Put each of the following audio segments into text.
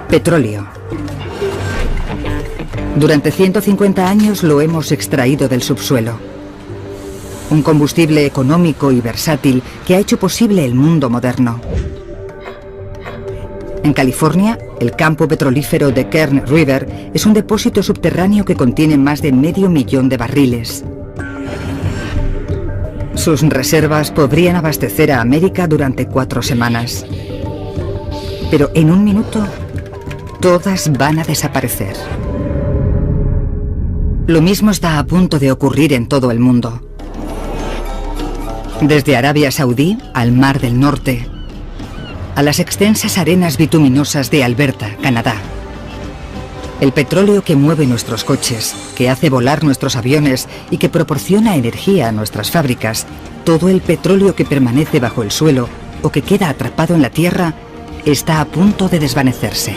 Petróleo. Durante 150 años lo hemos extraído del subsuelo. Un combustible económico y versátil que ha hecho posible el mundo moderno. En California, el campo petrolífero de Kern River es un depósito subterráneo que contiene más de 500.000 de barriles. Sus reservas podrían abastecer a América durante 4 semanas. Pero en un minuto, todas van a desaparecer. Lo mismo está a punto de ocurrir en todo el mundo. Desde Arabia Saudí al Mar del Norte, a las extensas arenas bituminosas de Alberta, Canadá. El petróleo que mueve nuestros coches, que hace volar nuestros aviones y que proporciona energía a nuestras fábricas, todo el petróleo que permanece bajo el suelo o que queda atrapado en la tierra, está a punto de desvanecerse.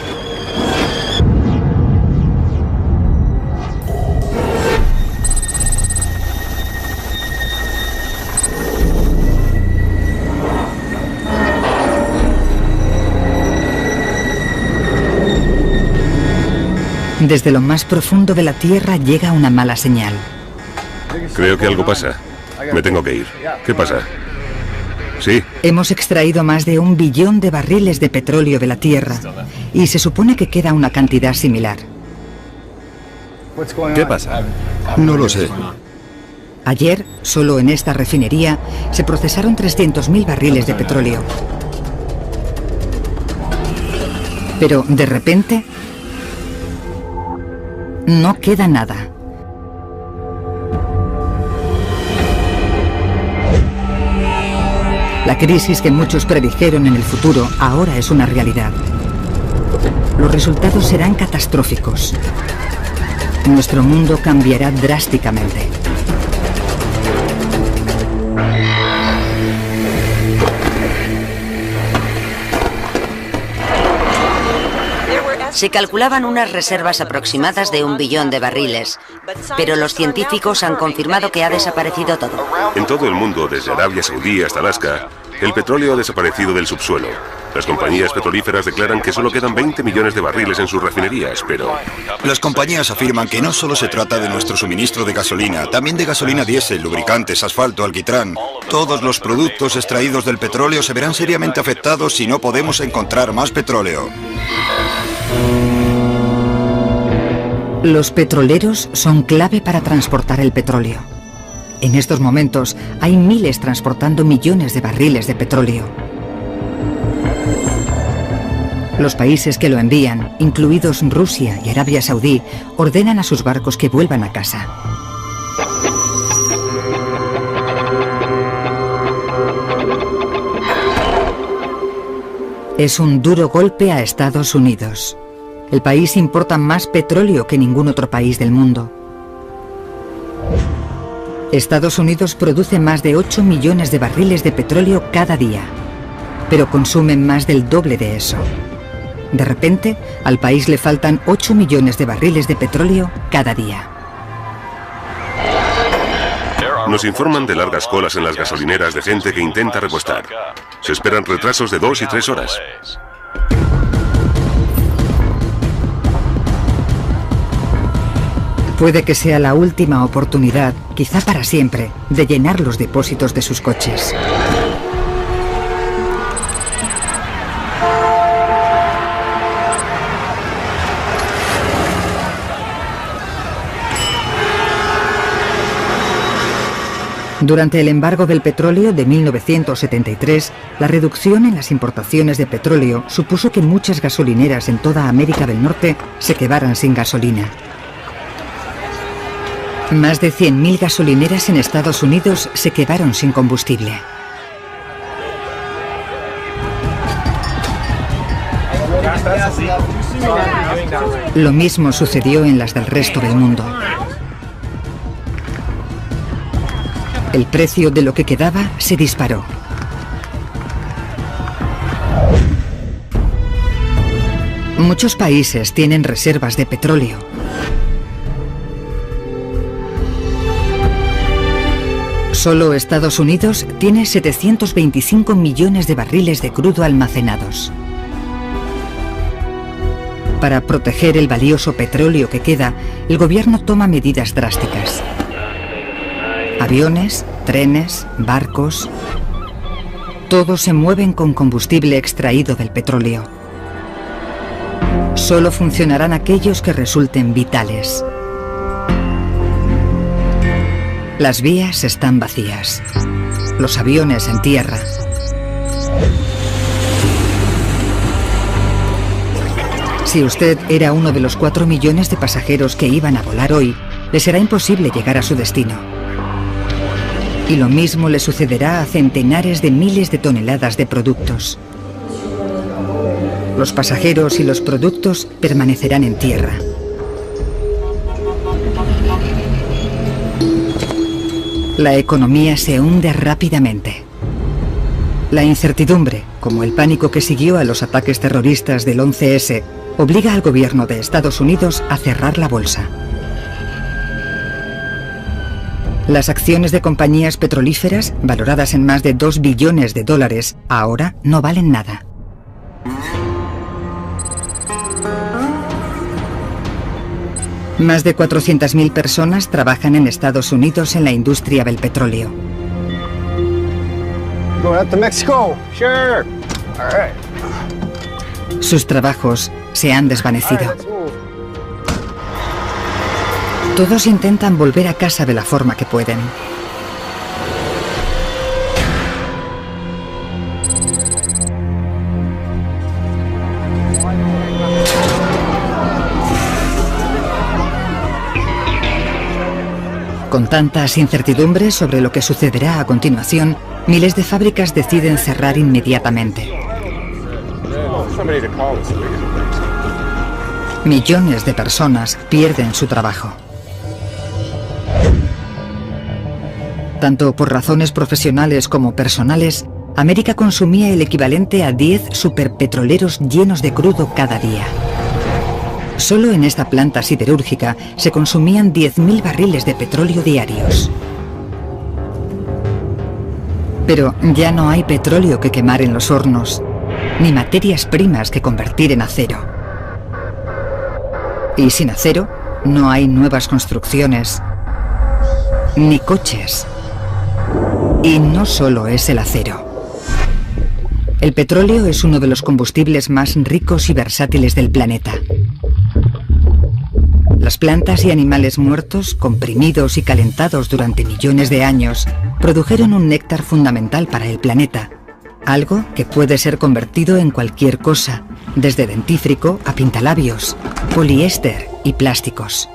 Desde lo más profundo de la Tierra llega una mala señal. Creo que algo pasa. Me tengo que ir. ¿Qué pasa? Sí. Hemos extraído más de 1 billón de barriles de petróleo de la Tierra y se supone que queda una cantidad similar. ¿Qué pasa? No lo sé. Ayer, solo en esta refinería, se procesaron 300.000 barriles de petróleo. Pero, de repente, no queda nada. La crisis que muchos predijeron en el futuro ahora es una realidad. Los resultados serán catastróficos. Nuestro mundo cambiará drásticamente. Se calculaban unas reservas aproximadas de 1 billón de barriles, pero los científicos han confirmado que ha desaparecido todo. En todo el mundo, desde Arabia Saudí hasta Alaska, el petróleo ha desaparecido del subsuelo. Las compañías petrolíferas declaran que solo quedan 20 millones de barriles en sus refinerías, pero... Las compañías afirman que no solo se trata de nuestro suministro de gasolina, también de gasolina diésel, lubricantes, asfalto, alquitrán. Todos los productos extraídos del petróleo se verán seriamente afectados si no podemos encontrar más petróleo. Los petroleros son clave para transportar el petróleo. En estos momentos hay miles transportando millones de barriles de petróleo. Los países que lo envían, incluidos Rusia y Arabia Saudí, ordenan a sus barcos que vuelvan a casa. Es un duro golpe a Estados Unidos. El país importa más petróleo que ningún otro país del mundo. Estados Unidos produce más de 8 millones de barriles de petróleo cada día, pero consumen más del doble de eso. De repente, al país le faltan 8 millones de barriles de petróleo cada día. Nos informan de largas colas en las gasolineras de gente que intenta repostar. Se esperan retrasos de 2 y 3 horas. Puede que sea la última oportunidad, quizá para siempre, de llenar los depósitos de sus coches. Durante el embargo del petróleo de 1973, la reducción en las importaciones de petróleo supuso que muchas gasolineras en toda América del Norte se quedaran sin gasolina. Más de 100.000 gasolineras en Estados Unidos se quedaron sin combustible. Lo mismo sucedió en las del resto del mundo. El precio de lo que quedaba se disparó. Muchos países tienen reservas de petróleo. Solo Estados Unidos tiene 725 millones de barriles de crudo almacenados. Para proteger el valioso petróleo que queda, el gobierno toma medidas drásticas. Aviones, trenes, barcos... todos se mueven con combustible extraído del petróleo. Solo funcionarán aquellos que resulten vitales. Las vías están vacías. Los aviones en tierra. Si usted era uno de los 4 millones de pasajeros que iban a volar hoy, le será imposible llegar a su destino. Y lo mismo le sucederá a centenares de miles de toneladas de productos. Los pasajeros y los productos permanecerán en tierra. La economía se hunde rápidamente. La incertidumbre, como el pánico que siguió a los ataques terroristas del 11S, obliga al gobierno de Estados Unidos a cerrar la bolsa. Las acciones de compañías petrolíferas, valoradas en más de 2 billones de dólares, ahora no valen nada. Más de 400.000 personas trabajan en Estados Unidos en la industria del petróleo. Sus trabajos se han desvanecido. Todos intentan volver a casa de la forma que pueden. Con tantas incertidumbres sobre lo que sucederá a continuación, miles de fábricas deciden cerrar inmediatamente. Millones de personas pierden su trabajo. Tanto por razones profesionales como personales, América consumía el equivalente a 10 superpetroleros llenos de crudo cada día. Solo en esta planta siderúrgica se consumían 10.000 barriles de petróleo diarios. Pero ya no hay petróleo que quemar en los hornos, ni materias primas que convertir en acero. Y sin acero, no hay nuevas construcciones, ni coches. Y no solo es el acero. El petróleo es uno de los combustibles más ricos y versátiles del planeta. Las plantas y animales muertos, comprimidos y calentados durante millones de años, produjeron un néctar fundamental para el planeta, algo que puede ser convertido en cualquier cosa, desde dentífrico a pintalabios, poliéster y plásticos.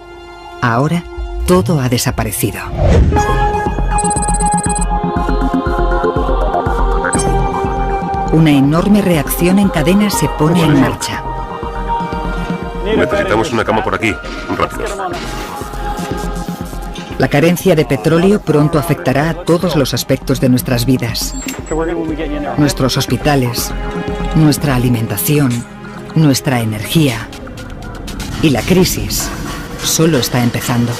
Ahora, todo ha desaparecido. Una enorme reacción en cadena se pone en marcha. Necesitamos una cama por aquí. Rápido. La carencia de petróleo pronto afectará a todos los aspectos de nuestras vidas. Nuestros hospitales, nuestra alimentación, nuestra energía. Y la crisis solo está empezando.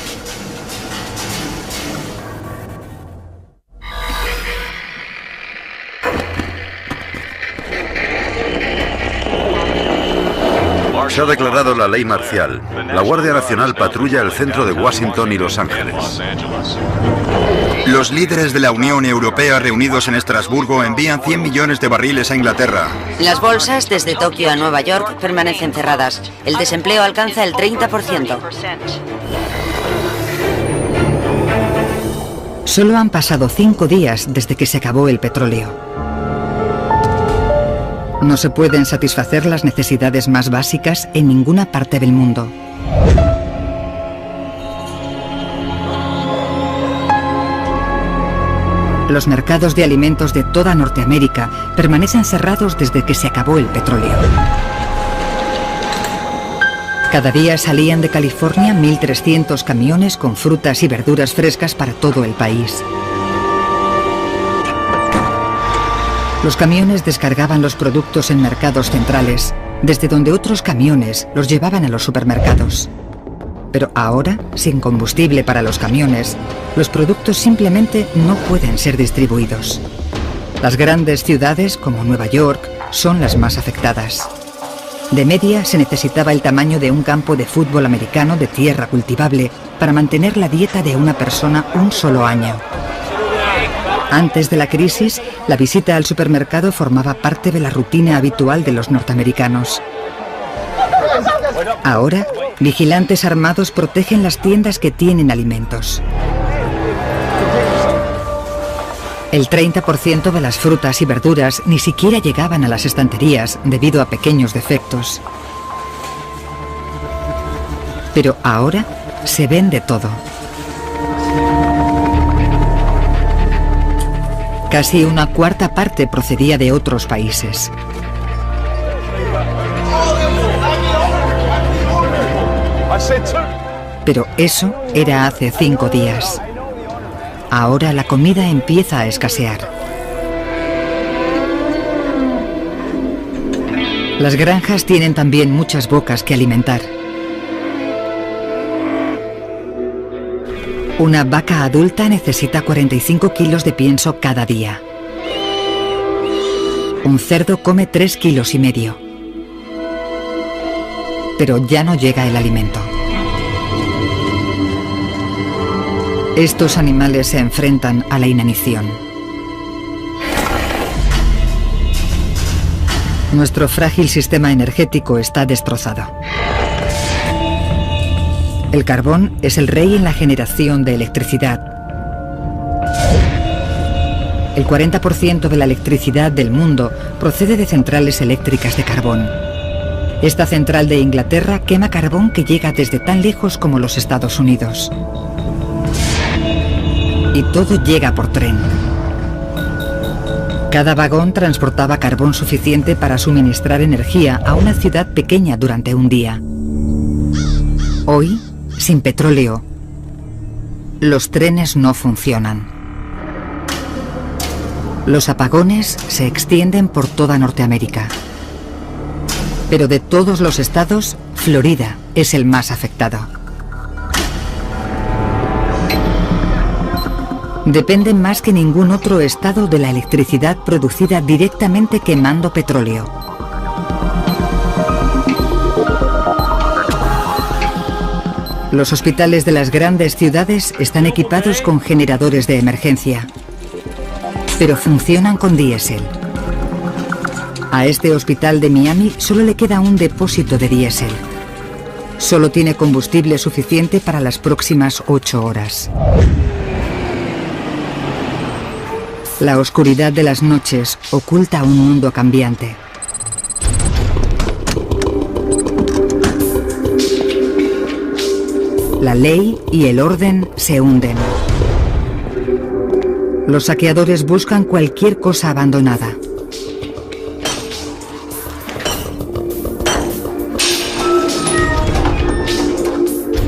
Se ha declarado la ley marcial. La Guardia Nacional patrulla el centro de Washington y Los Ángeles. Los líderes de la Unión Europea reunidos en Estrasburgo envían 100 millones de barriles a Inglaterra. Las bolsas desde Tokio a Nueva York permanecen cerradas. El desempleo alcanza el 30%. Solo han pasado 5 días desde que se acabó el petróleo. No se pueden satisfacer las necesidades más básicas en ninguna parte del mundo. Los mercados de alimentos de toda Norteamérica permanecen cerrados desde que se acabó el petróleo. Cada día salían de California 1.300 camiones con frutas y verduras frescas para todo el país. Los camiones descargaban los productos en mercados centrales, desde donde otros camiones los llevaban a los supermercados. Pero ahora, sin combustible para los camiones, los productos simplemente no pueden ser distribuidos. Las grandes ciudades, como Nueva York, son las más afectadas. De media se necesitaba el tamaño de un campo de fútbol americano de tierra cultivable para mantener la dieta de una persona un solo año. Antes de la crisis, la visita al supermercado formaba parte de la rutina habitual de los norteamericanos. Ahora, vigilantes armados protegen las tiendas que tienen alimentos. El 30% de las frutas y verduras ni siquiera llegaban a las estanterías debido a pequeños defectos. Pero ahora se vende todo. Casi una cuarta parte procedía de otros países. Pero eso era hace 5 días. Ahora la comida empieza a escasear. Las granjas tienen también muchas bocas que alimentar. Una vaca adulta necesita 45 kilos de pienso cada día. Un cerdo come 3,5 kilos. Pero ya no llega el alimento. Estos animales se enfrentan a la inanición. Nuestro frágil sistema energético está destrozado. El carbón es el rey en la generación de electricidad. El 40% de la electricidad del mundo procede de centrales eléctricas de carbón. Esta central de Inglaterra quema carbón que llega desde tan lejos como los Estados Unidos. Y todo llega por tren. Cada vagón transportaba carbón suficiente para suministrar energía a una ciudad pequeña durante un día. Hoy, sin petróleo, los trenes no funcionan. Los apagones se extienden por toda Norteamérica. Pero de todos los estados, Florida es el más afectado. Depende más que ningún otro estado de la electricidad producida directamente quemando petróleo. Los hospitales de las grandes ciudades están equipados con generadores de emergencia, pero funcionan con diésel. A este hospital de Miami solo le queda un depósito de diésel. Solo tiene combustible suficiente para las próximas 8 horas. La oscuridad de las noches oculta un mundo cambiante. La ley y el orden se hunden. Los saqueadores buscan cualquier cosa abandonada.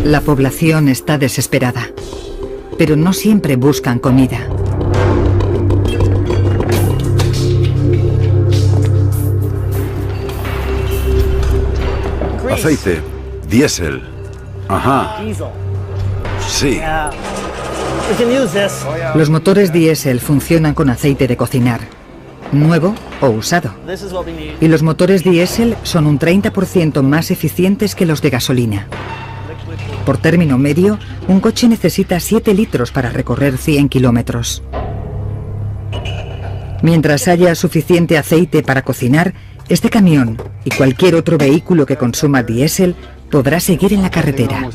La población está desesperada, pero no siempre buscan comida. Aceite, diésel. Ajá. Sí. Los motores diésel funcionan con aceite de cocinar, nuevo o usado. Y los motores diésel son un 30% más eficientes que los de gasolina. Por término medio, un coche necesita 7 litros para recorrer 100 kilómetros. Mientras haya suficiente aceite para cocinar, este camión y cualquier otro vehículo que consuma diésel podrá seguir en la carretera.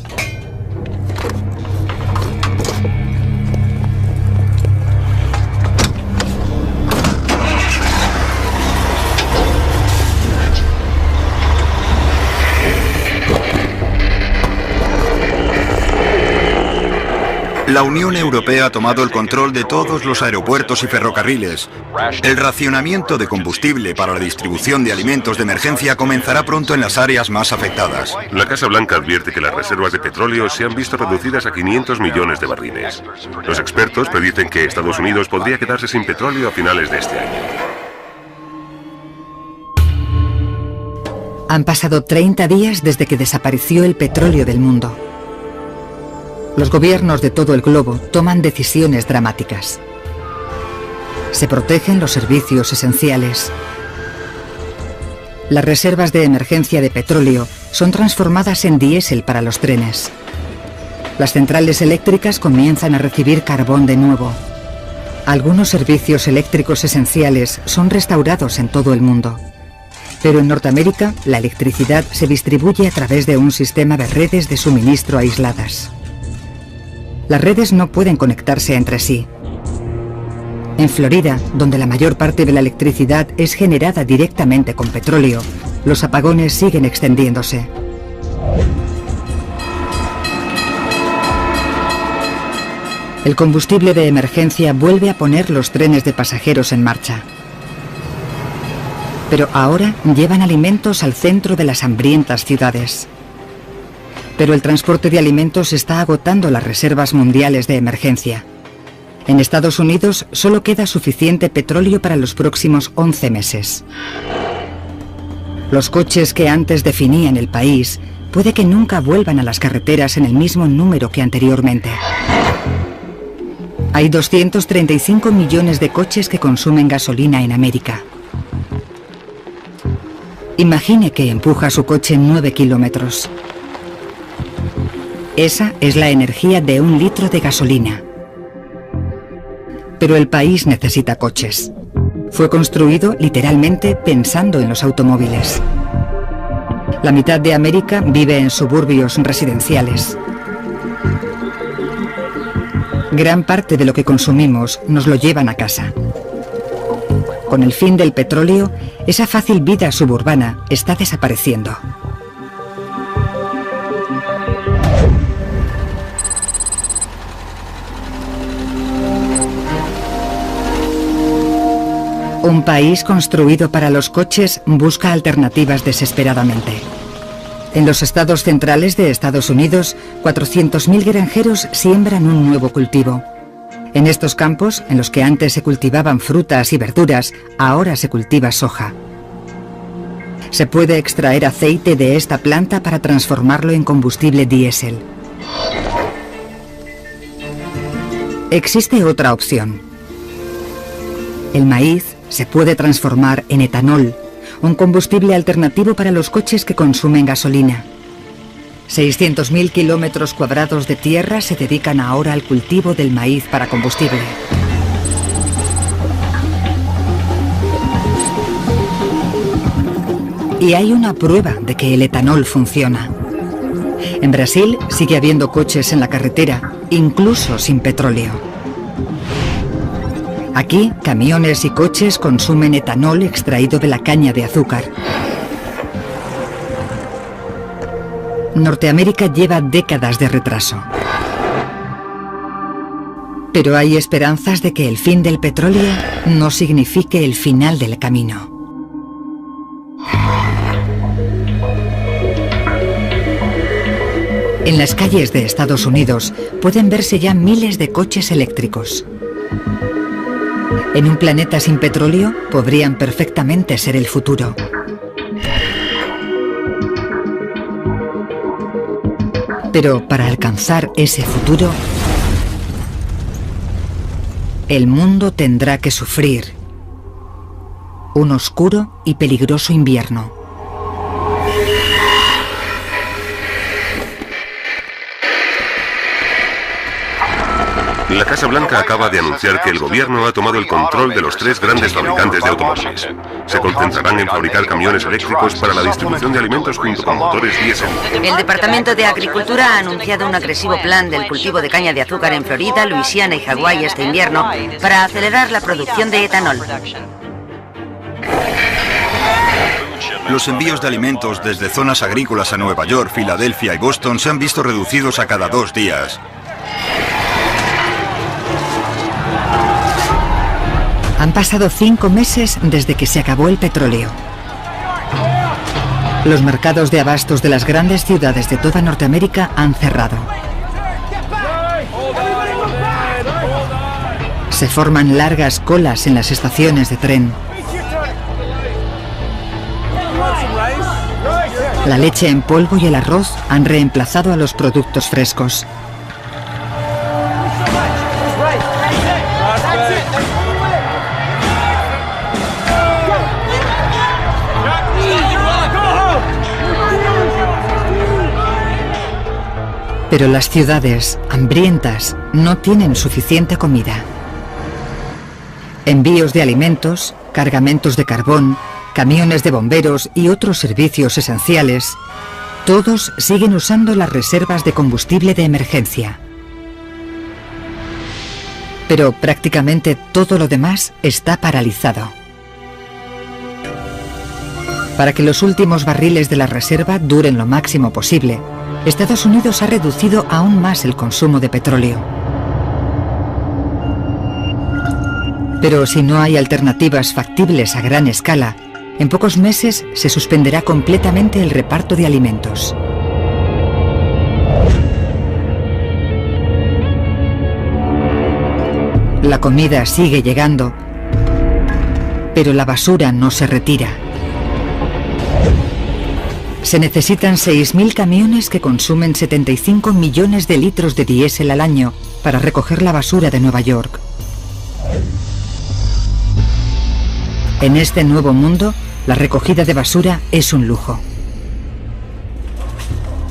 La Unión Europea ha tomado el control de todos los aeropuertos y ferrocarriles. El racionamiento de combustible para la distribución de alimentos de emergencia comenzará pronto en las áreas más afectadas. La Casa Blanca advierte que las reservas de petróleo se han visto reducidas a 500 millones de barriles. Los expertos predicen que Estados Unidos podría quedarse sin petróleo a finales de este año. Han pasado 30 días desde que desapareció el petróleo del mundo. Los gobiernos de todo el globo toman decisiones dramáticas. Se protegen los servicios esenciales. Las reservas de emergencia de petróleo son transformadas en diésel para los trenes. Las centrales eléctricas comienzan a recibir carbón de nuevo. Algunos servicios eléctricos esenciales son restaurados en todo el mundo. Pero en Norteamérica, la electricidad se distribuye a través de un sistema de redes de suministro aisladas. Las redes no pueden conectarse entre sí. En Florida, donde la mayor parte de la electricidad es generada directamente con petróleo, los apagones siguen extendiéndose. El combustible de emergencia vuelve a poner los trenes de pasajeros en marcha. Pero ahora llevan alimentos al centro de las hambrientas ciudades. Pero el transporte de alimentos está agotando las reservas mundiales de emergencia. En Estados Unidos solo queda suficiente petróleo para los próximos 11 meses. Los coches que antes definían el país puede que nunca vuelvan a las carreteras en el mismo número que anteriormente. Hay 235 millones de coches que consumen gasolina en América. Imagine que empuja su coche 9 kilómetros. Esa es la energía de 1 litro de gasolina. Pero el país necesita coches. Fue construido literalmente pensando en los automóviles. La mitad de América vive en suburbios residenciales. Gran parte de lo que consumimos nos lo llevan a casa. Con el fin del petróleo, esa fácil vida suburbana está desapareciendo. Un país construido para los coches busca alternativas desesperadamente. En los estados centrales de Estados Unidos, 400.000 granjeros siembran un nuevo cultivo. En estos campos, en los que antes se cultivaban frutas y verduras, ahora se cultiva soja. Se puede extraer aceite de esta planta para transformarlo en combustible diésel. Existe otra opción. El maíz se puede transformar en etanol, un combustible alternativo para los coches que consumen gasolina. 600.000 kilómetros cuadrados de tierra se dedican ahora al cultivo del maíz para combustible. Y hay una prueba de que el etanol funciona. En Brasil sigue habiendo coches en la carretera, incluso sin petróleo. Aquí, camiones y coches consumen etanol extraído de la caña de azúcar. Norteamérica lleva décadas de retraso. Pero hay esperanzas de que el fin del petróleo no signifique el final del camino. En las calles de Estados Unidos pueden verse ya miles de coches eléctricos. En un planeta sin petróleo podrían perfectamente ser el futuro. Pero para alcanzar ese futuro, el mundo tendrá que sufrir un oscuro y peligroso invierno. La Casa Blanca acaba de anunciar que el gobierno ha tomado el control de los 3 grandes fabricantes de automóviles. Se concentrarán en fabricar camiones eléctricos para la distribución de alimentos junto con motores diésel. El Departamento de Agricultura ha anunciado un agresivo plan del cultivo de caña de azúcar en Florida, Luisiana y Hawái este invierno para acelerar la producción de etanol. Los envíos de alimentos desde zonas agrícolas a Nueva York, Filadelfia y Boston se han visto reducidos a cada 2 días. Han pasado 5 meses desde que se acabó el petróleo. Los mercados de abastos de las grandes ciudades de toda Norteamérica han cerrado. Se forman largas colas en las estaciones de tren. La leche en polvo y el arroz han reemplazado a los productos frescos. Pero las ciudades, hambrientas, no tienen suficiente comida. Envíos de alimentos, cargamentos de carbón, camiones de bomberos y otros servicios esenciales, todos siguen usando las reservas de combustible de emergencia. Pero prácticamente todo lo demás está paralizado. Para que los últimos barriles de la reserva duren lo máximo posible, Estados Unidos ha reducido aún más el consumo de petróleo. Pero si no hay alternativas factibles a gran escala, en pocos meses se suspenderá completamente el reparto de alimentos. La comida sigue llegando, pero la basura no se retira. Se necesitan 6.000 camiones que consumen 75 millones de litros de diésel al año para recoger la basura de Nueva York. En este nuevo mundo, la recogida de basura es un lujo.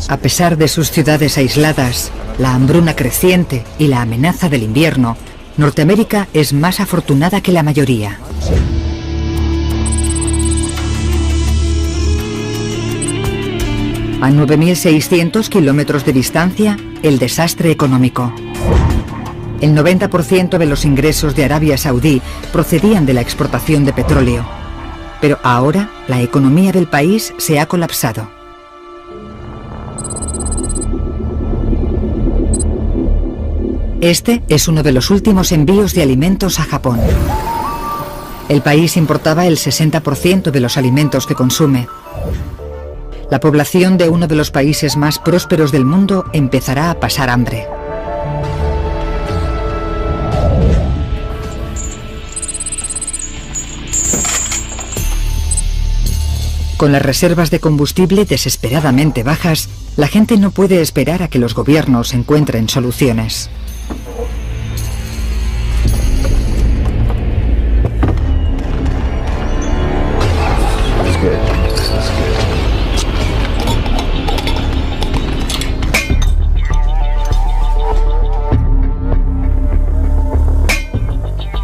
A pesar de sus ciudades aisladas, la hambruna creciente y la amenaza del invierno, Norteamérica es más afortunada que la mayoría. A 9.600 kilómetros de distancia, el desastre económico. El 90% de los ingresos de Arabia Saudí procedían de la exportación de petróleo. Pero ahora la economía del país se ha colapsado. Este es uno de los últimos envíos de alimentos a Japón. El país importaba el 60% de los alimentos que consume. La población de uno de los países más prósperos del mundo empezará a pasar hambre. Con las reservas de combustible desesperadamente bajas, la gente no puede esperar a que los gobiernos encuentren soluciones.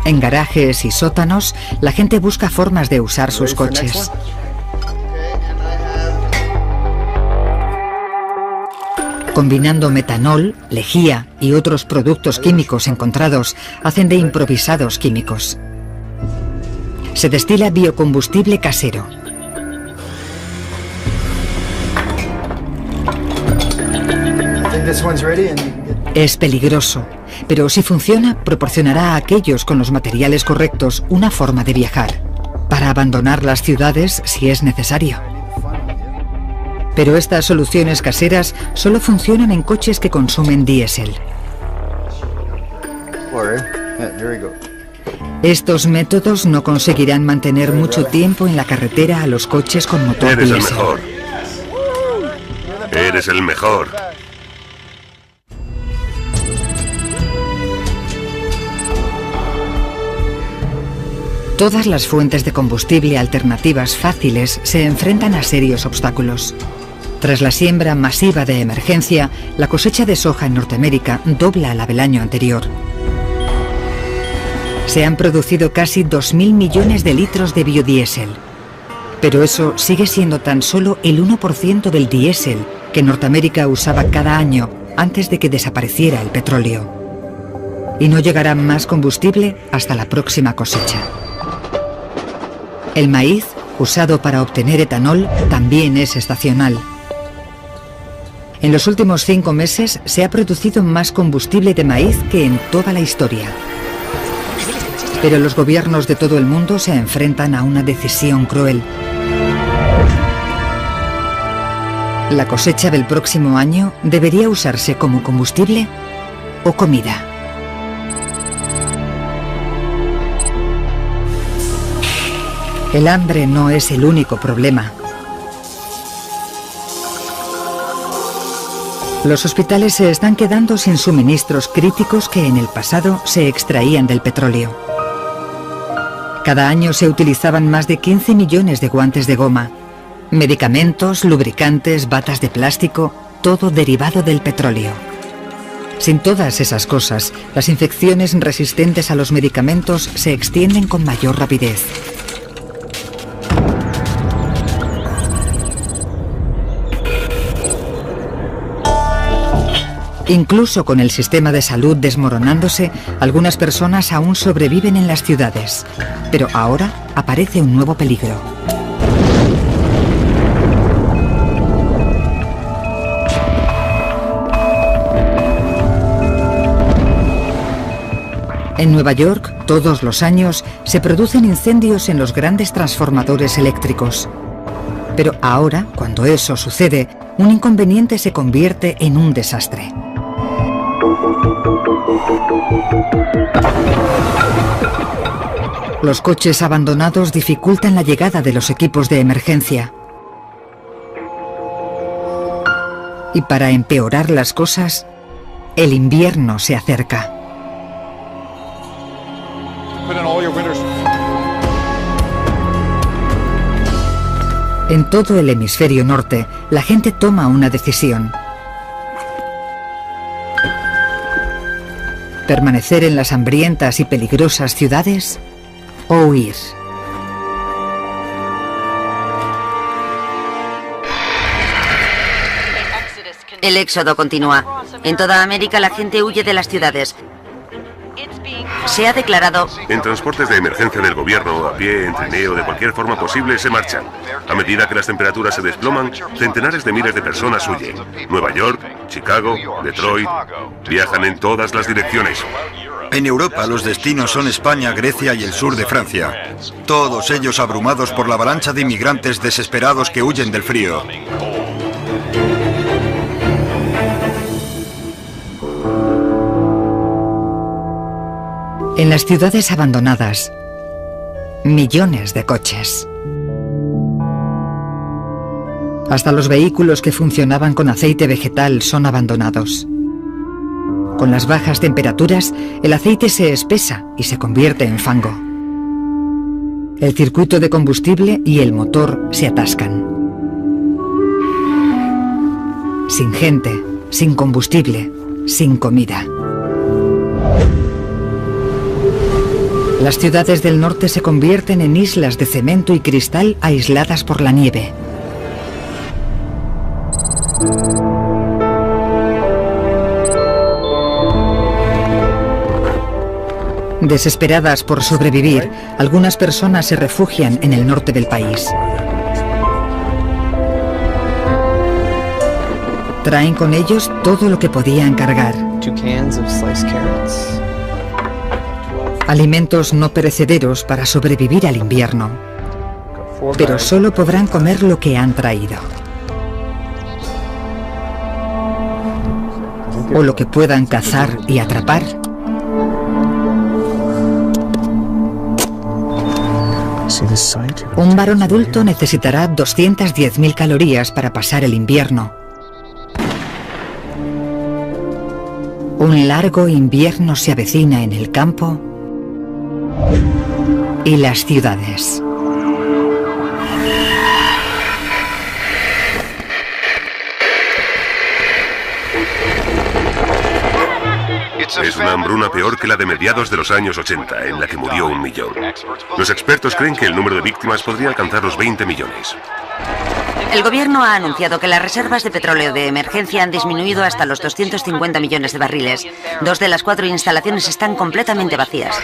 En garajes y sótanos, la gente busca formas de usar sus coches. Combinando metanol, lejía y otros productos químicos encontrados, hacen de improvisados químicos. Se destila biocombustible casero. Es peligroso, pero si funciona, proporcionará a aquellos con los materiales correctos una forma de viajar, para abandonar las ciudades si es necesario. Pero estas soluciones caseras solo funcionan en coches que consumen diésel. Estos métodos no conseguirán mantener mucho tiempo en la carretera a los coches con motor diésel. Eres el mejor. Eres el mejor. Todas las fuentes de combustible alternativas fáciles se enfrentan a serios obstáculos. Tras la siembra masiva de emergencia, la cosecha de soja en Norteamérica dobla la del año anterior. Se han producido casi 2.000 millones de litros de biodiesel. Pero eso sigue siendo tan solo el 1% del diésel que Norteamérica usaba cada año antes de que desapareciera el petróleo. Y no llegará más combustible hasta la próxima cosecha. El maíz, usado para obtener etanol, también es estacional. En los últimos 5 meses se ha producido más combustible de maíz que en toda la historia. Pero los gobiernos de todo el mundo se enfrentan a una decisión cruel. ¿La cosecha del próximo año debería usarse como combustible o comida? El hambre no es el único problema. Los hospitales se están quedando sin suministros críticos que en el pasado se extraían del petróleo. Cada año se utilizaban más de 15 millones de guantes de goma. Medicamentos, lubricantes, batas de plástico, todo derivado del petróleo. Sin todas esas cosas, las infecciones resistentes a los medicamentos se extienden con mayor rapidez. Incluso con el sistema de salud desmoronándose, algunas personas aún sobreviven en las ciudades. Pero ahora aparece un nuevo peligro. En Nueva York, todos los años, se producen incendios en los grandes transformadores eléctricos. Pero ahora, cuando eso sucede, un inconveniente se convierte en un desastre. Los coches abandonados dificultan la llegada de los equipos de emergencia. Y para empeorar las cosas, el invierno se acerca. En todo el hemisferio norte, la gente toma una decisión. ¿Permanecer en las hambrientas y peligrosas ciudades o huir? El éxodo continúa. En toda América la gente huye de las ciudades. Se ha declarado... En transportes de emergencia del gobierno, a pie, en trineo, de cualquier forma posible, se marchan. A medida que las temperaturas se desploman, centenares de miles de personas huyen. Nueva York, Chicago, Detroit, viajan en todas las direcciones. En Europa los destinos son España, Grecia y el sur de Francia. Todos ellos abrumados por la avalancha de inmigrantes desesperados que huyen del frío. En las ciudades abandonadas, millones de coches. Hasta los vehículos que funcionaban con aceite vegetal son abandonados. Con las bajas temperaturas, el aceite se espesa y se convierte en fango. El circuito de combustible y el motor se atascan. Sin gente, sin combustible, sin comida. Las ciudades del norte se convierten en islas de cemento y cristal aisladas por la nieve. Desesperadas por sobrevivir, algunas personas se refugian en el norte del país. Traen con ellos todo lo que podían cargar. Alimentos no perecederos para sobrevivir al invierno. Pero solo podrán comer lo que han traído. O lo que puedan cazar y atrapar. Un varón adulto necesitará 210.000 calorías para pasar el invierno. Un largo invierno se avecina en el campo y las ciudades. Es una hambruna peor que la de mediados de los años 80, en la que murió 1 millón. Los expertos creen que el número de víctimas podría alcanzar los 20 millones. El gobierno ha anunciado que las reservas de petróleo de emergencia han disminuido hasta los 250 millones de barriles. 2 de las 4 instalaciones están completamente vacías.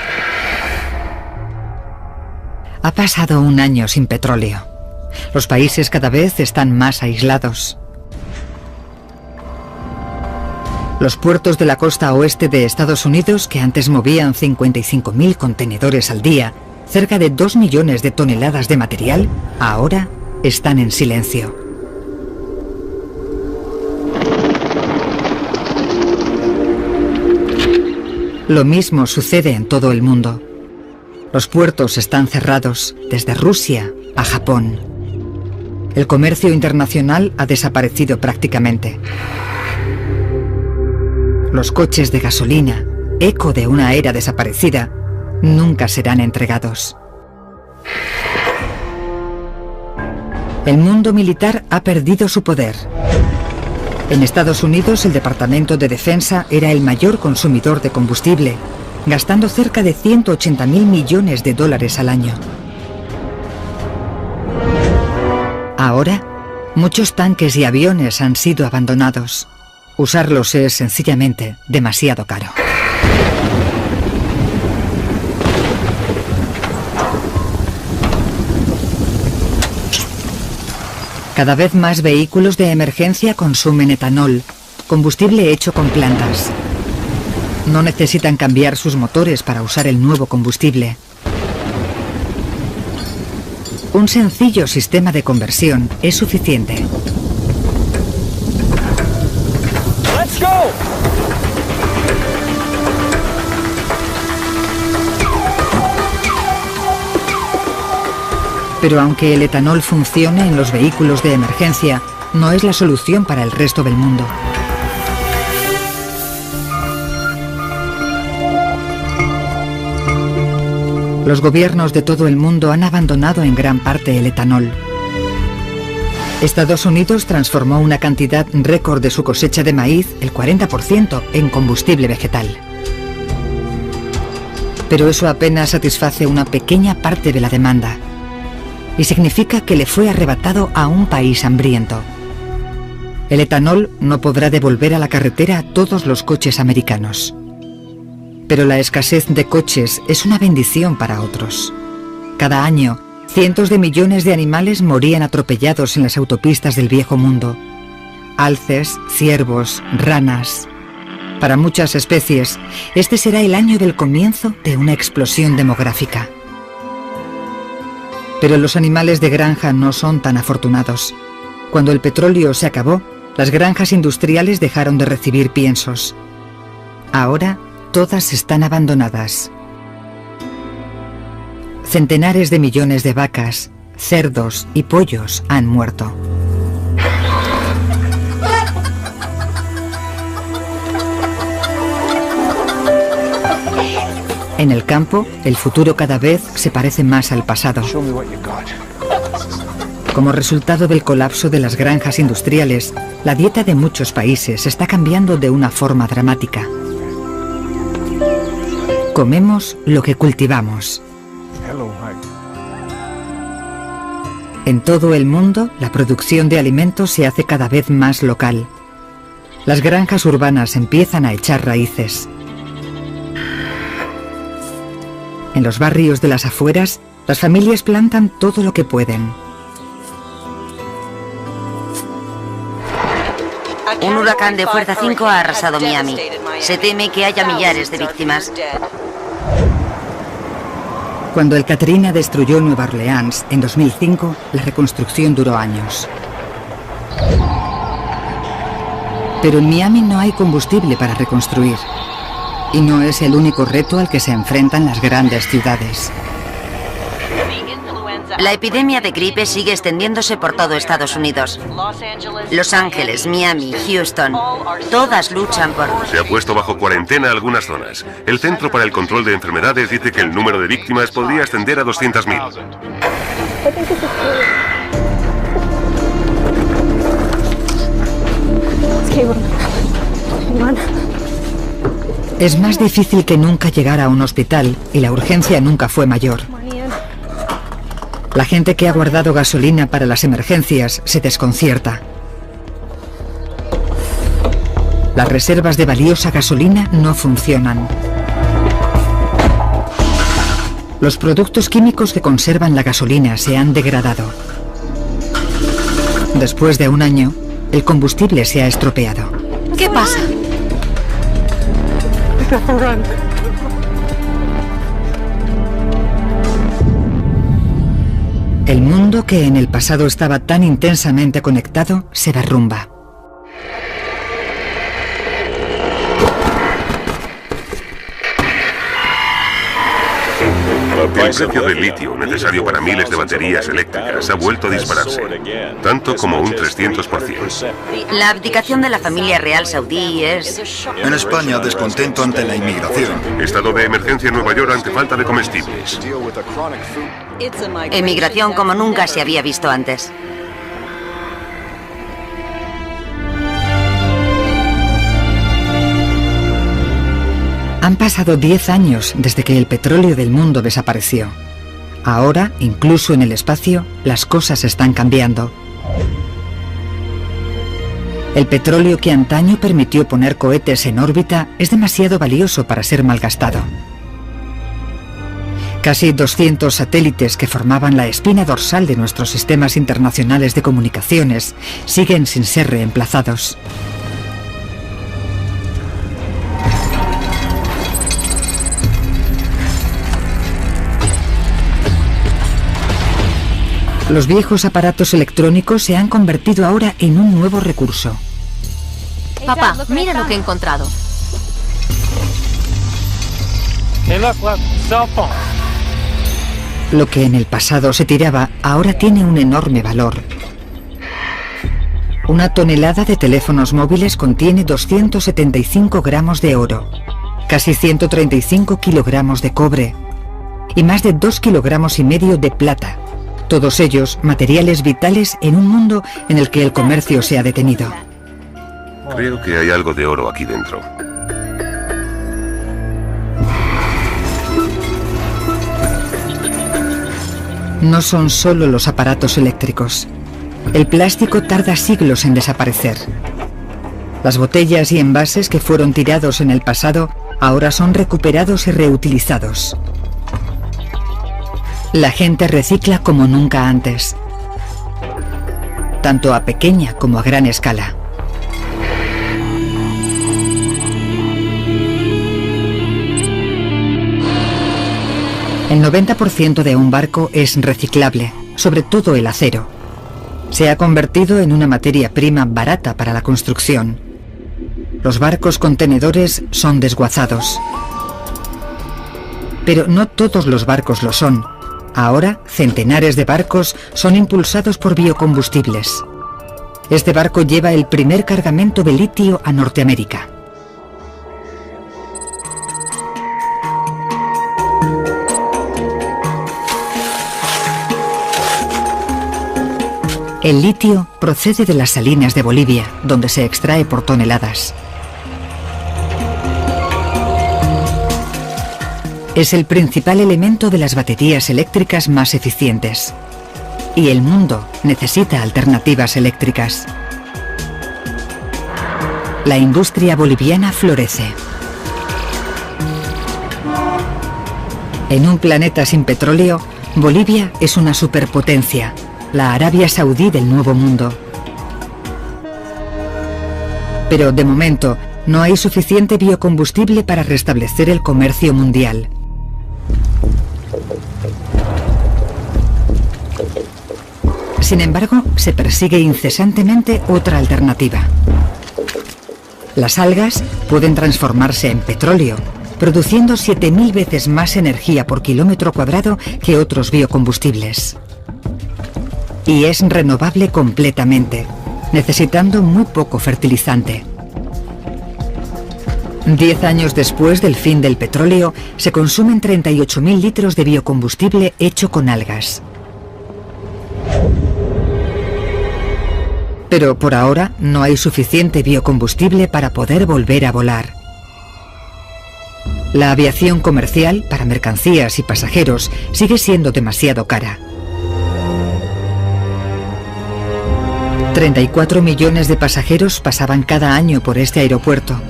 Ha pasado un año sin petróleo. Los países cada vez están más aislados. Los puertos de la costa oeste de Estados Unidos, que antes movían 55.000 contenedores al día, cerca de 2 millones de toneladas de material, ahora están en silencio. Lo mismo sucede en todo el mundo. Los puertos están cerrados, desde Rusia a Japón. El comercio internacional ha desaparecido prácticamente. Los coches de gasolina, eco de una era desaparecida, nunca serán entregados. El mundo militar ha perdido su poder. En Estados Unidos, el Departamento de Defensa era el mayor consumidor de combustible, gastando cerca de 180.000 millones de dólares al año. Ahora, muchos tanques y aviones han sido abandonados. Usarlos es sencillamente demasiado caro. Cada vez más vehículos de emergencia consumen etanol, combustible hecho con plantas. No necesitan cambiar sus motores para usar el nuevo combustible. Un sencillo sistema de conversión es suficiente. ¡Let's go! Pero aunque el etanol funcione en los vehículos de emergencia, no es la solución para el resto del mundo. Los gobiernos de todo el mundo han abandonado en gran parte el etanol. Estados Unidos transformó una cantidad récord de su cosecha de maíz, el 40%, en combustible vegetal. Pero eso apenas satisface una pequeña parte de la demanda. Y significa que le fue arrebatado a un país hambriento. El etanol no podrá devolver a la carretera a todos los coches americanos. Pero la escasez de coches es una bendición para otros. Cada año, cientos de millones de animales morían atropellados en las autopistas del viejo mundo. Alces, ciervos, ranas. Para muchas especies, este será el año del comienzo de una explosión demográfica. Pero los animales de granja no son tan afortunados. Cuando el petróleo se acabó, las granjas industriales dejaron de recibir piensos. Ahora, todas están abandonadas. Centenares de millones de vacas, cerdos y pollos han muerto. En el campo, el futuro cada vez se parece más al pasado. Como resultado del colapso de las granjas industriales, la dieta de muchos países está cambiando de una forma dramática. Comemos lo que cultivamos. En todo el mundo, la producción de alimentos se hace cada vez más local. Las granjas urbanas empiezan a echar raíces. En los barrios de las afueras, las familias plantan todo lo que pueden. Un huracán de fuerza 5 ha arrasado Miami. Se teme que haya millares de víctimas. Cuando el Katrina destruyó Nueva Orleans en 2005, la reconstrucción duró años. Pero en Miami no hay combustible para reconstruir. Y no es el único reto al que se enfrentan las grandes ciudades. La epidemia de gripe sigue extendiéndose por todo Estados Unidos. Los Ángeles, Miami, Houston, todas luchan por... Se ha puesto bajo cuarentena algunas zonas. El Centro para el Control de Enfermedades dice que el número de víctimas podría ascender a 200.000. Es más difícil que nunca llegar a un hospital y la urgencia nunca fue mayor. La gente que ha guardado gasolina para las emergencias se desconcierta. Las reservas de valiosa gasolina no funcionan. Los productos químicos que conservan la gasolina se han degradado. Después de un año, el combustible se ha estropeado. ¿Qué pasa? El mundo que en el pasado estaba tan intensamente conectado se derrumba. El precio del litio, necesario para miles de baterías eléctricas, ha vuelto a dispararse, tanto como un 300%. La abdicación de la familia real saudí es... En España, descontento ante la inmigración. Estado de emergencia en Nueva York ante falta de comestibles. Emigración como nunca se había visto antes. Han pasado 10 años desde que el petróleo del mundo desapareció. Ahora, incluso en el espacio, las cosas están cambiando. El petróleo que antaño permitió poner cohetes en órbita es demasiado valioso para ser malgastado. Casi 200 satélites que formaban la espina dorsal de nuestros sistemas internacionales de comunicaciones siguen sin ser reemplazados. Los viejos aparatos electrónicos se han convertido ahora en un nuevo recurso. Papá, mira lo que he encontrado. Lo que en el pasado se tiraba ahora tiene un enorme valor. Una tonelada de teléfonos móviles contiene 275 gramos de oro, casi 135 kilogramos de cobre y más de 2,5 kilogramos de plata. Todos ellos materiales vitales en un mundo en el que el comercio se ha detenido. Creo que hay algo de oro aquí dentro. No son solo los aparatos eléctricos. El plástico tarda siglos en desaparecer. Las botellas y envases que fueron tirados en el pasado ahora son recuperados y reutilizados. La gente recicla como nunca antes, tanto a pequeña como a gran escala. El 90% de un barco es reciclable, sobre todo el acero. Se ha convertido en una materia prima barata para la construcción. Los barcos contenedores son desguazados. Pero no todos los barcos lo son. Ahora, centenares de barcos son impulsados por biocombustibles. Este barco lleva el primer cargamento de litio a Norteamérica. El litio procede de las salinas de Bolivia, donde se extrae por toneladas. Es el principal elemento de las baterías eléctricas más eficientes. Y el mundo necesita alternativas eléctricas. La industria boliviana florece. En un planeta sin petróleo, Bolivia es una superpotencia, la Arabia Saudí del Nuevo Mundo. Pero de momento no hay suficiente biocombustible para restablecer el comercio mundial. Sin embargo, se persigue incesantemente otra alternativa. Las algas pueden transformarse en petróleo, produciendo 7.000 veces más energía por kilómetro cuadrado que otros biocombustibles. Y es renovable completamente, necesitando muy poco fertilizante. 10 años después del fin del petróleo, se consumen 38.000 litros de biocombustible hecho con algas. Pero por ahora no hay suficiente biocombustible para poder volver a volar. La aviación comercial para mercancías y pasajeros sigue siendo demasiado cara. 34 millones de pasajeros pasaban cada año por este aeropuerto.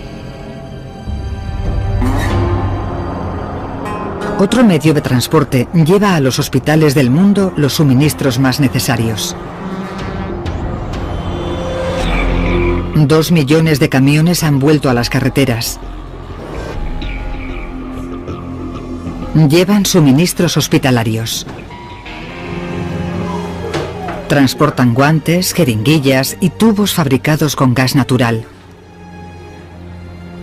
Otro medio de transporte lleva a los hospitales del mundo los suministros más necesarios. 2 millones de camiones han vuelto a las carreteras. Llevan suministros hospitalarios. Transportan guantes, jeringuillas y tubos fabricados con gas natural.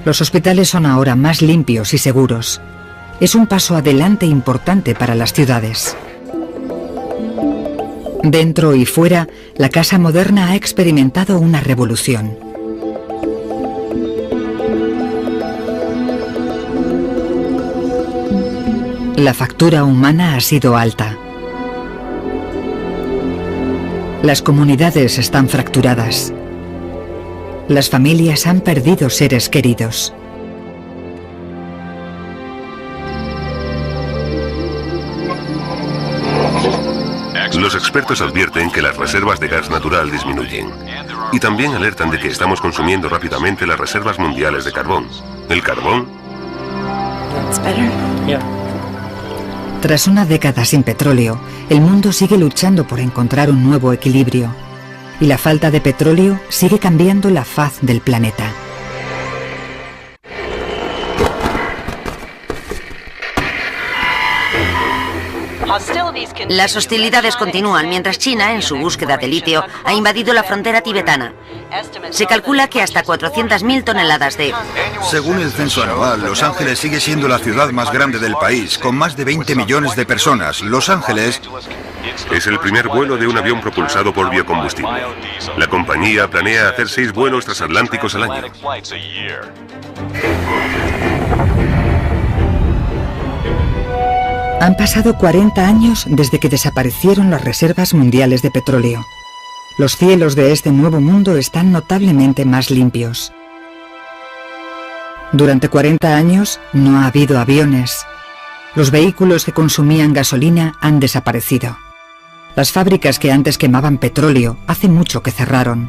Los hospitales son ahora más limpios y seguros. Es un paso adelante importante para las ciudades. Dentro y fuera, la casa moderna ha experimentado una revolución. La factura humana ha sido alta. Las comunidades están fracturadas. Las familias han perdido seres queridos. Los expertos advierten que las reservas de gas natural disminuyen. Y también alertan de que estamos consumiendo rápidamente las reservas mundiales de carbón. El carbón... Tras una década sin petróleo, el mundo sigue luchando por encontrar un nuevo equilibrio. Y la falta de petróleo sigue cambiando la faz del planeta. Las hostilidades continúan mientras China, en su búsqueda de litio, ha invadido la frontera tibetana. Se calcula que hasta 400.000 toneladas de... Según el censo anual, Los Ángeles sigue siendo la ciudad más grande del país, con más de 20 millones de personas. Los Ángeles... es el primer vuelo de un avión propulsado por biocombustible. La compañía planea hacer 6 vuelos transatlánticos al año. Han pasado 40 años desde que desaparecieron las reservas mundiales de petróleo. Los cielos de este nuevo mundo están notablemente más limpios. Durante 40 años no ha habido aviones. Los vehículos que consumían gasolina han desaparecido. Las fábricas que antes quemaban petróleo hace mucho que cerraron.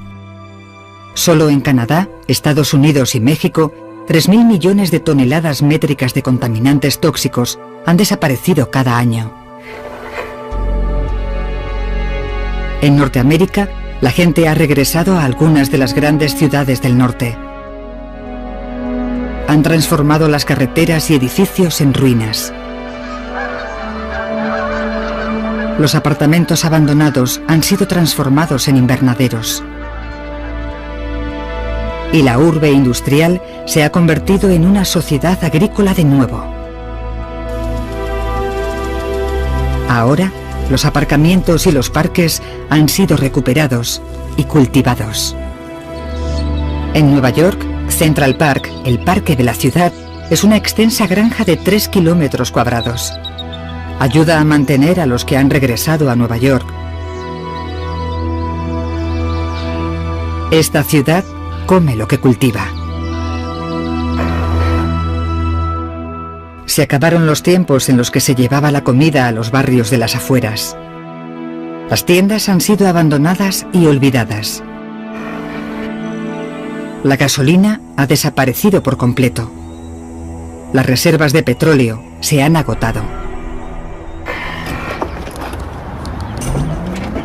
Solo en Canadá, Estados Unidos y México, 3.000 millones de toneladas métricas de contaminantes tóxicos han desaparecido cada año. En Norteamérica, la gente ha regresado a algunas de las grandes ciudades del norte. Han transformado las carreteras y edificios en ruinas. Los apartamentos abandonados han sido transformados en invernaderos. Y la urbe industrial se ha convertido en una sociedad agrícola de nuevo. Ahora, los aparcamientos y los parques han sido recuperados y cultivados. En Nueva York, Central Park, el parque de la ciudad, es una extensa granja de 3 kilómetros cuadrados. Ayuda a mantener a los que han regresado a Nueva York. Esta ciudad come lo que cultiva. Se acabaron los tiempos en los que se llevaba la comida a los barrios de las afueras. Las tiendas han sido abandonadas y olvidadas. La gasolina ha desaparecido por completo. Las reservas de petróleo se han agotado.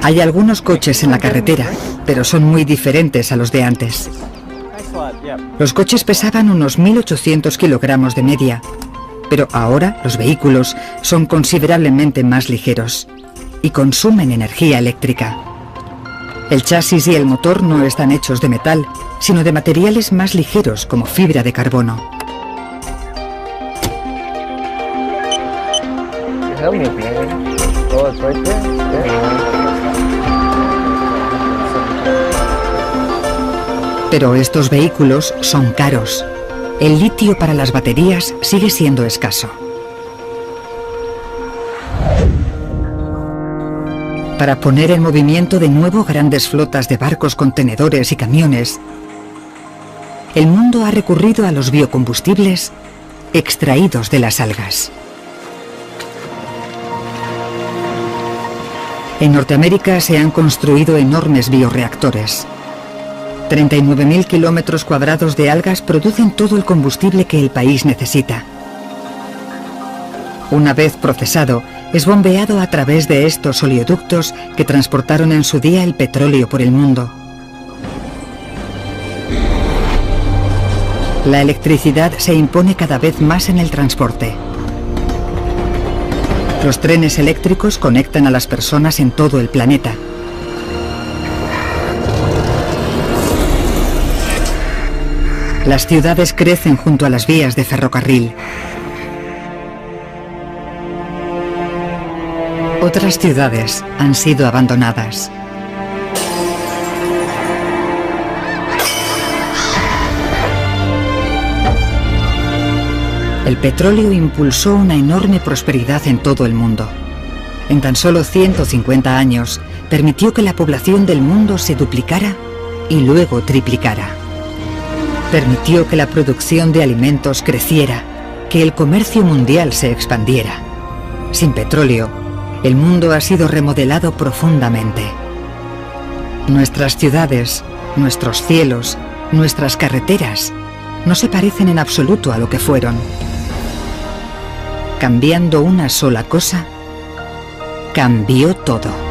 Hay algunos coches en la carretera, pero son muy diferentes a los de antes. Los coches pesaban unos 1.800 kilogramos de media, pero ahora los vehículos son considerablemente más ligeros y consumen energía eléctrica. El chasis y el motor no están hechos de metal, sino de materiales más ligeros como fibra de carbono. Pero estos vehículos son caros. El litio para las baterías sigue siendo escaso. Para poner en movimiento de nuevo grandes flotas de barcos, contenedores y camiones, el mundo ha recurrido a los biocombustibles extraídos de las algas. En Norteamérica se han construido enormes bioreactores. 39.000 kilómetros cuadrados de algas producen todo el combustible que el país necesita. Una vez procesado, es bombeado a través de estos oleoductos que transportaron en su día el petróleo por el mundo. La electricidad se impone cada vez más en el transporte. Los trenes eléctricos conectan a las personas en todo el planeta. Las ciudades crecen junto a las vías de ferrocarril. Otras ciudades han sido abandonadas. El petróleo impulsó una enorme prosperidad en todo el mundo. En tan solo 150 años, permitió que la población del mundo se duplicara y luego triplicara. Permitió que la producción de alimentos creciera, que el comercio mundial se expandiera. Sin petróleo, El mundo ha sido remodelado profundamente. Nuestras ciudades, nuestros cielos, nuestras carreteras no se parecen en absoluto a lo que fueron. Cambiando una sola cosa, cambió todo.